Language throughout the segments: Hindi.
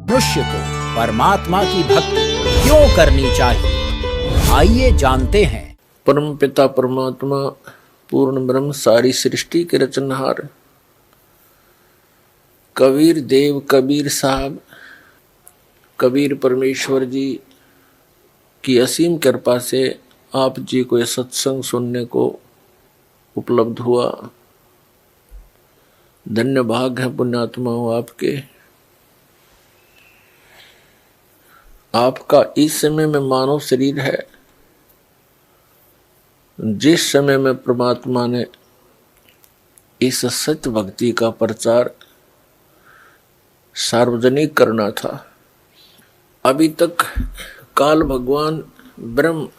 मनुष्य को परमात्मा की भक्ति क्यों करनी चाहिए, आइए जानते हैं। परम पिता परमात्मा पूर्ण ब्रह्म सारी सृष्टि के रचनहार कबीर देव कबीर साहब कबीर परमेश्वर जी की असीम कृपा से आप जी को यह सत्संग सुनने को उपलब्ध हुआ। धन्य भाग है पुण्यात्मा हो आपके। आपका इस समय में मानव शरीर है, जिस समय में परमात्मा ने इस सत्य भक्ति का प्रचार सार्वजनिक करना था। अभी तक काल भगवान ब्रह्म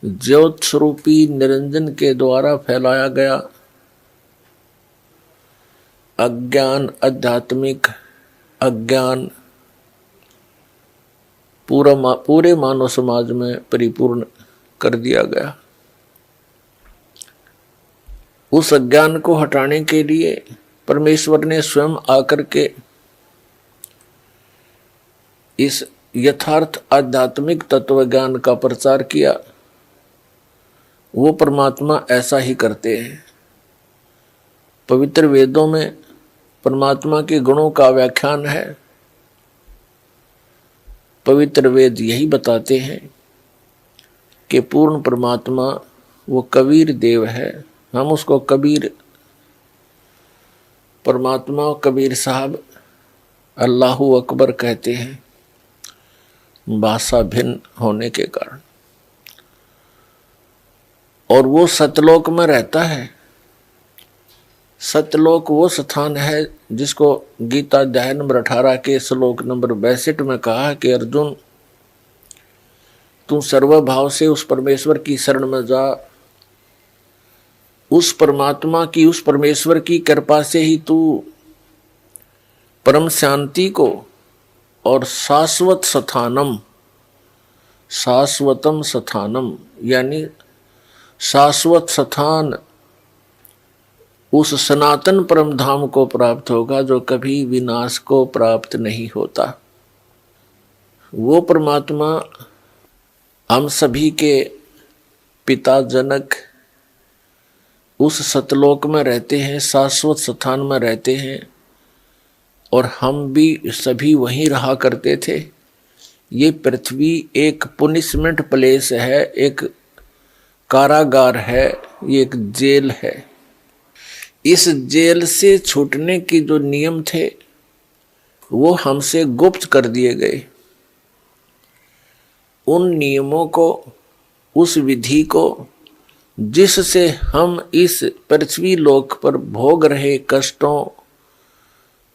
ज्योत स्वरूपी निरंजन के द्वारा फैलाया गया अज्ञान, आध्यात्मिक अज्ञान पूरे मानव समाज में परिपूर्ण कर दिया गया। उस अज्ञान को हटाने के लिए परमेश्वर ने स्वयं आकर के इस यथार्थ आध्यात्मिक तत्व ज्ञान का प्रचार किया। वो परमात्मा ऐसा ही करते हैं। पवित्र वेदों में परमात्मा के गुणों का व्याख्यान है। पवित्र वेद यही बताते हैं कि पूर्ण परमात्मा वो कबीर देव है। हम उसको कबीर परमात्मा कबीर साहब अल्लाहू अकबर कहते हैं, भाषा भिन्न होने के कारण। और वो सतलोक में रहता है। सतलोक वो स्थान है जिसको गीता अध्याय नंबर 18 के श्लोक नंबर 62 में कहा कि अर्जुन, तू सर्वभाव से उस परमेश्वर की शरण में जा। उस परमात्मा की, उस परमेश्वर की कृपा से ही तू परम शांति को और शाश्वत स्थानम, शाश्वतम स्थानम यानी शाश्वत स्थान, उस सनातन परम धाम को प्राप्त होगा जो कभी विनाश को प्राप्त नहीं होता। वो परमात्मा हम सभी के पिता जनक उस सतलोक में रहते हैं, शाश्वत स्थान में रहते हैं। और हम भी सभी वहीं रहा करते थे। ये पृथ्वी एक पुनिशमेंट प्लेस है, एक कारागार है, ये एक जेल है। इस जेल से छूटने की जो नियम थे वो हमसे गुप्त कर दिए गए। उन नियमों को, उस विधि को जिससे हम इस पृथ्वी लोक पर भोग रहे कष्टों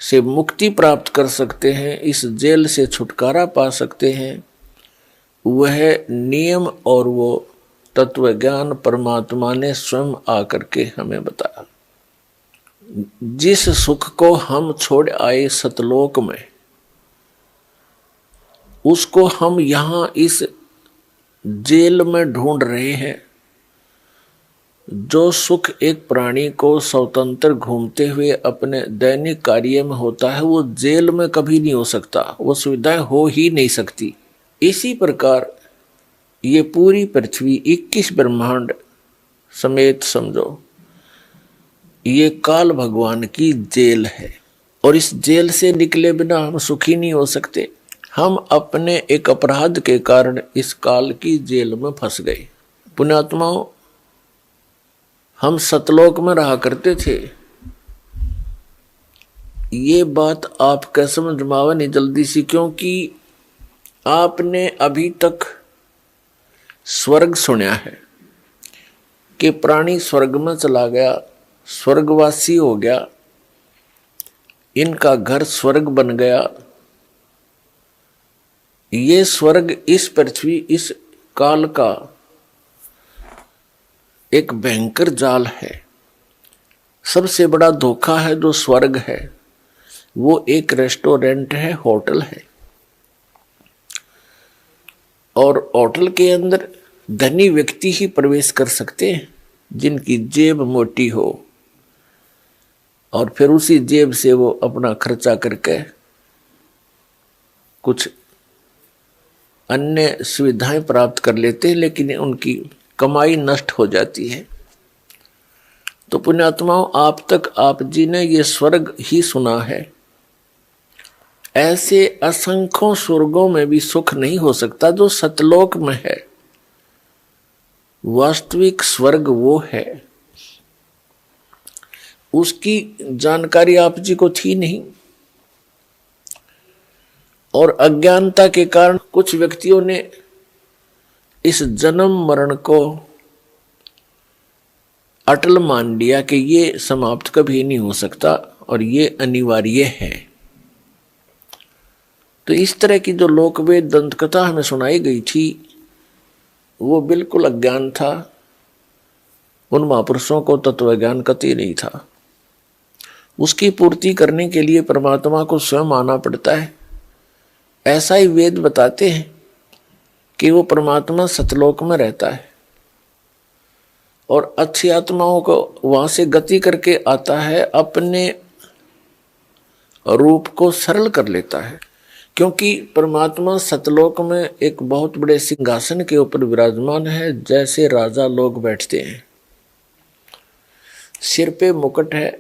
से मुक्ति प्राप्त कर सकते हैं, इस जेल से छुटकारा पा सकते हैं, वह नियम और वो तत्व ज्ञान परमात्मा ने स्वयं आकर के हमें बताया। जिस सुख को हम छोड़ आए सतलोक में, उसको हम यहाँ इस जेल में ढूंढ रहे हैं। जो सुख एक प्राणी को स्वतंत्र घूमते हुए अपने दैनिक कार्य में होता है, वो जेल में कभी नहीं हो सकता, वो सुविधाएं हो ही नहीं सकती। इसी प्रकार ये पूरी पृथ्वी 21 ब्रह्मांड समेत समझो, ये काल भगवान की जेल है। और इस जेल से निकले बिना हम सुखी नहीं हो सकते। हम अपने एक अपराध के कारण इस काल की जेल में फंस गए। पुण्यात्माओं, हम सतलोक में रहा करते थे। ये बात आपका समझ में आवे नहीं जल्दी सी, क्योंकि आपने अभी तक स्वर्ग सुना है कि प्राणी स्वर्ग में चला गया, स्वर्गवासी हो गया, इनका घर स्वर्ग बन गया। ये स्वर्ग इस पृथ्वी, इस काल का एक भयंकर जाल है। सबसे बड़ा धोखा है जो स्वर्ग है, वो एक रेस्टोरेंट है, होटल है। और होटल के अंदर धनी व्यक्ति ही प्रवेश कर सकते हैं, जिनकी जेब मोटी हो, और फिर उसी जेब से वो अपना खर्चा करके कुछ अन्य सुविधाएं प्राप्त कर लेते हैं, लेकिन उनकी कमाई नष्ट हो जाती है। तो पुण्यात्माओं, आप तक आप जी ने ये स्वर्ग ही सुना है। ऐसे असंख्यों स्वर्गों में भी सुख नहीं हो सकता जो सतलोक में है। वास्तविक स्वर्ग वो है, उसकी जानकारी आप जी को थी नहीं, और अज्ञानता के कारण कुछ व्यक्तियों ने इस जन्म मरण को अटल मान लिया कि ये समाप्त कभी नहीं हो सकता और ये अनिवार्य है। तो इस तरह की जो लोकवेद दंत कथा हमें सुनाई गई थी वो बिल्कुल अज्ञान था। उन महापुरुषों को तत्व ज्ञान कतई नहीं था। उसकी पूर्ति करने के लिए परमात्मा को स्वयं आना पड़ता है। ऐसा ही वेद बताते हैं कि वो परमात्मा सतलोक में रहता है और अच्छी आत्माओं को वहां से गति करके आता है, अपने रूप को सरल कर लेता है। क्योंकि परमात्मा सतलोक में एक बहुत बड़े सिंहासन के ऊपर विराजमान है, जैसे राजा लोग बैठते हैं। सिर पे मुकुट है,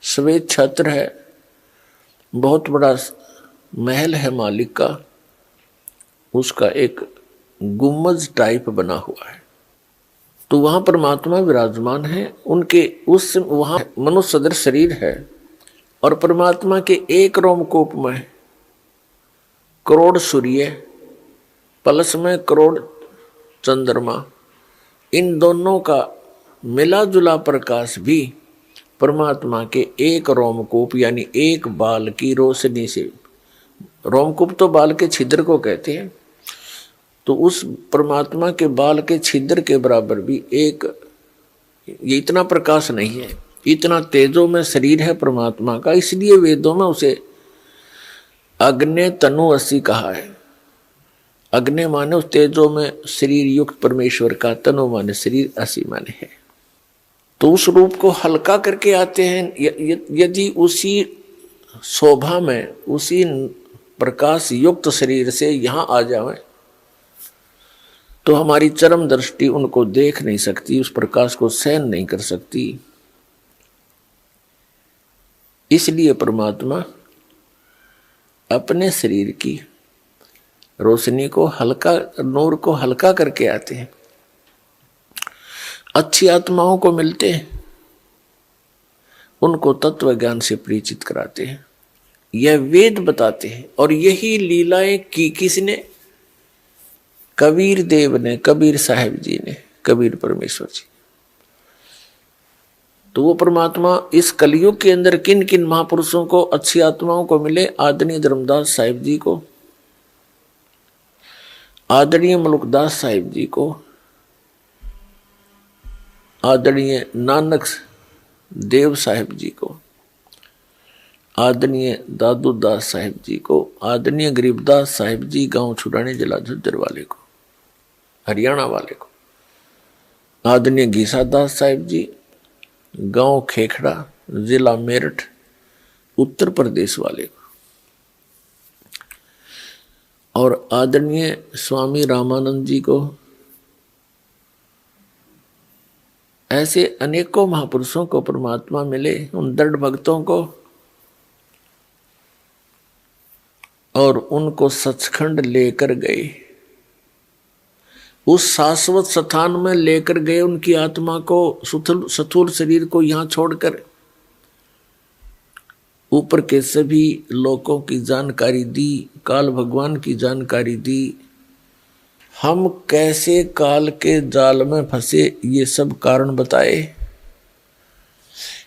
श्वेत छत्र है, बहुत बड़ा महल है मालिक का, उसका एक गुम्बज टाइप बना हुआ है। तो वहां परमात्मा विराजमान है। उनके उस वहां मनुष्य सदृश शरीर है और परमात्मा के एक रोमकूप में करोड़ सूर्य, पलस में करोड़ चंद्रमा, इन दोनों का मिला जुला प्रकाश भी परमात्मा के एक रोमकूप यानी एक बाल की रोशनी से, रोमकूप तो बाल के छिद्र को कहते हैं, तो उस परमात्मा के बाल के छिद्र के बराबर भी एक, ये इतना प्रकाश नहीं है, इतना तेजो में शरीर है परमात्मा का। इसलिए वेदों में उसे अग्नि तनु असी कहा है। अग्नि माने उस तेजो में शरीर युक्त परमेश्वर का, तनु माने शरीर, असी माने है। तो उस रूप को हल्का करके आते हैं। यदि उसी शोभा में, उसी प्रकाश युक्त शरीर से यहां आ जाए तो हमारी चरम दृष्टि उनको देख नहीं सकती, उस प्रकाश को सहन नहीं कर सकती। इसलिए परमात्मा अपने शरीर की रोशनी को हल्का, नूर को हल्का करके आते हैं, अच्छी आत्माओं को मिलते हैं, उनको तत्व ज्ञान से परिचित कराते हैं। यह वेद बताते हैं। और यही लीलाएं की किसने? कबीर देव ने, कबीर साहब जी ने, कबीर परमेश्वर जी। तो वो परमात्मा इस कलयुग के अंदर किन किन महापुरुषों को, अच्छी आत्माओं को मिले? आदरणीय धर्मदास साहिब जी को, आदरणीय मलुकदास साहिब जी को, आदरणीय नानक देव साहिब जी को, आदरणीय दादू दास साहिब जी को, आदरणीय गरीबदास साहिब जी गांव छुड़ाने जिला झज्जर वाले को, हरियाणा वाले को, आदरणीय घीसा दास साहिब जी गांव खेखड़ा जिला मेरठ उत्तर प्रदेश वाले को, और आदरणीय स्वामी रामानंद जी को। ऐसे अनेकों महापुरुषों को परमात्मा मिले, उन दृढ़ भक्तों को, और उनको सचखंड लेकर गए, उस शाश्वत स्थान में लेकर गए उनकी आत्मा को, स्थूल शरीर को यहां छोड़कर ऊपर के सभी लोकों की जानकारी दी, काल भगवान की जानकारी दी। हम कैसे काल के जाल में फंसे ये सब कारण बताए।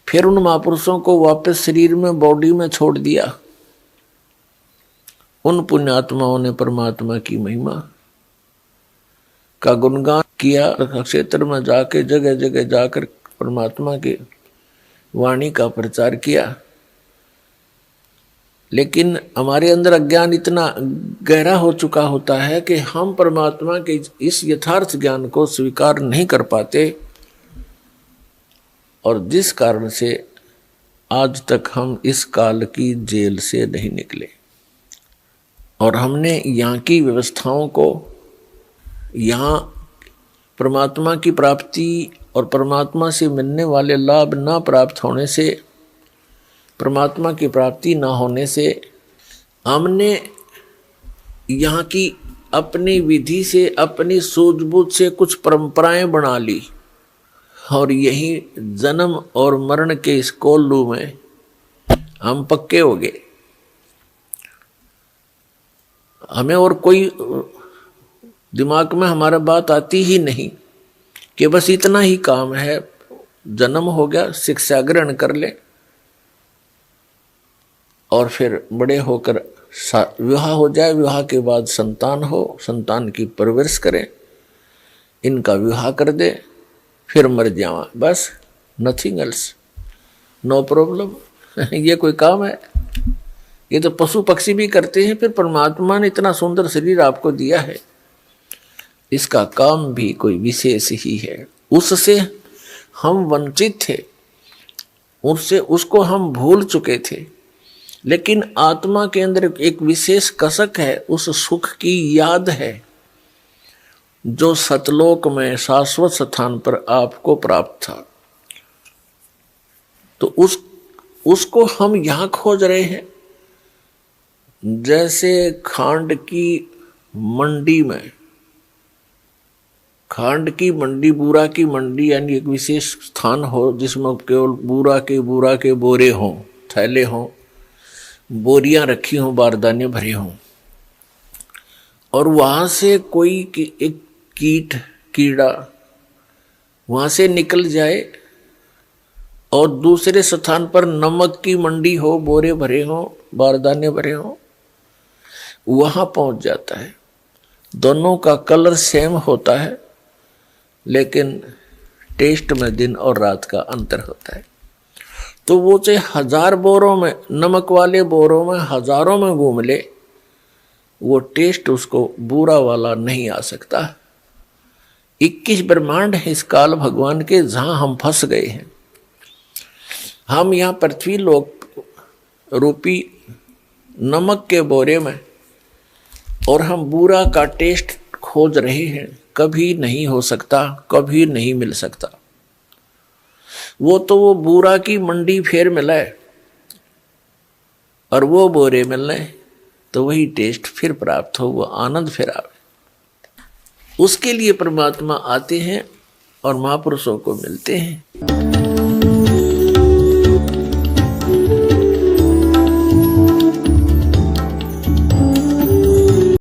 फिर उन महापुरुषों को वापस शरीर में, बॉडी में छोड़ दिया। उन पुण्यात्माओं ने परमात्मा की महिमा का गुणगान किया, क्षेत्र में जाके जगह जगह जाकर परमात्मा के वाणी का प्रचार किया। लेकिन हमारे अंदर अज्ञान इतना गहरा हो चुका होता है कि हम परमात्मा के इस यथार्थ ज्ञान को स्वीकार नहीं कर पाते, और जिस कारण से आज तक हम इस काल की जेल से नहीं निकले। और हमने यहाँ की व्यवस्थाओं को, यहाँ परमात्मा की प्राप्ति और परमात्मा से मिलने वाले लाभ ना प्राप्त होने से, परमात्मा की प्राप्ति ना होने से हमने यहाँ की अपनी विधि से, अपनी सूझबूझ से कुछ परंपराएं बना ली और यही जन्म और मरण के इस कोल्लू में हम पक्के हो गए। हमें और कोई दिमाग में हमारा बात आती ही नहीं कि बस इतना ही काम है, जन्म हो गया, शिक्षा ग्रहण कर ले और फिर बड़े होकर विवाह हो जाए, विवाह के बाद संतान हो, संतान की परवरिश करें, इनका विवाह कर दे, फिर मर जावा, बस, नथिंग एल्स, नो प्रॉब्लम। ये कोई काम है? ये तो पशु पक्षी भी करते हैं। फिर परमात्मा ने इतना सुंदर शरीर आपको दिया है, इसका काम भी कोई विशेष ही है। उससे हम वंचित थे, उससे उसको हम भूल चुके थे, लेकिन आत्मा के अंदर एक विशेष कसक है, उस सुख की याद है जो सतलोक में शाश्वत स्थान पर आपको प्राप्त था। तो उसको हम यहाँ खोज रहे हैं। जैसे खांड की मंडी में, खांड की मंडी, बूरा की मंडी, यानी एक विशेष स्थान हो जिसमें केवल बूरा के बोरे हों, थैले हों, बोरियां रखी हों, बारदाने भरे हों, और वहां से कोई एक कीड़ा वहां से निकल जाए और दूसरे स्थान पर नमक की मंडी हो, बोरे भरे हों, बारदाने भरे हों, वहां पहुंच जाता है। दोनों का कलर सेम होता है, लेकिन टेस्ट में दिन और रात का अंतर होता है। तो वो चाहे 1000 बोरों में, नमक वाले बोरों में हजारों में घूम ले, वो टेस्ट उसको बुरा वाला नहीं आ सकता। 21 ब्रह्मांड है इस काल भगवान के, जहां हम फंस गए हैं। हम यहाँ पृथ्वी लोक रूपी नमक के बोरे में, और हम बुरा का टेस्ट खोज रहे हैं। कभी नहीं हो सकता, कभी नहीं मिल सकता। वो तो वो बुरा की मंडी फिर मिले और वो बोरे मिलने, तो वही टेस्ट फिर प्राप्त हो, वो आनंद फिर आवे। उसके लिए परमात्मा आते हैं और महापुरुषों को मिलते हैं।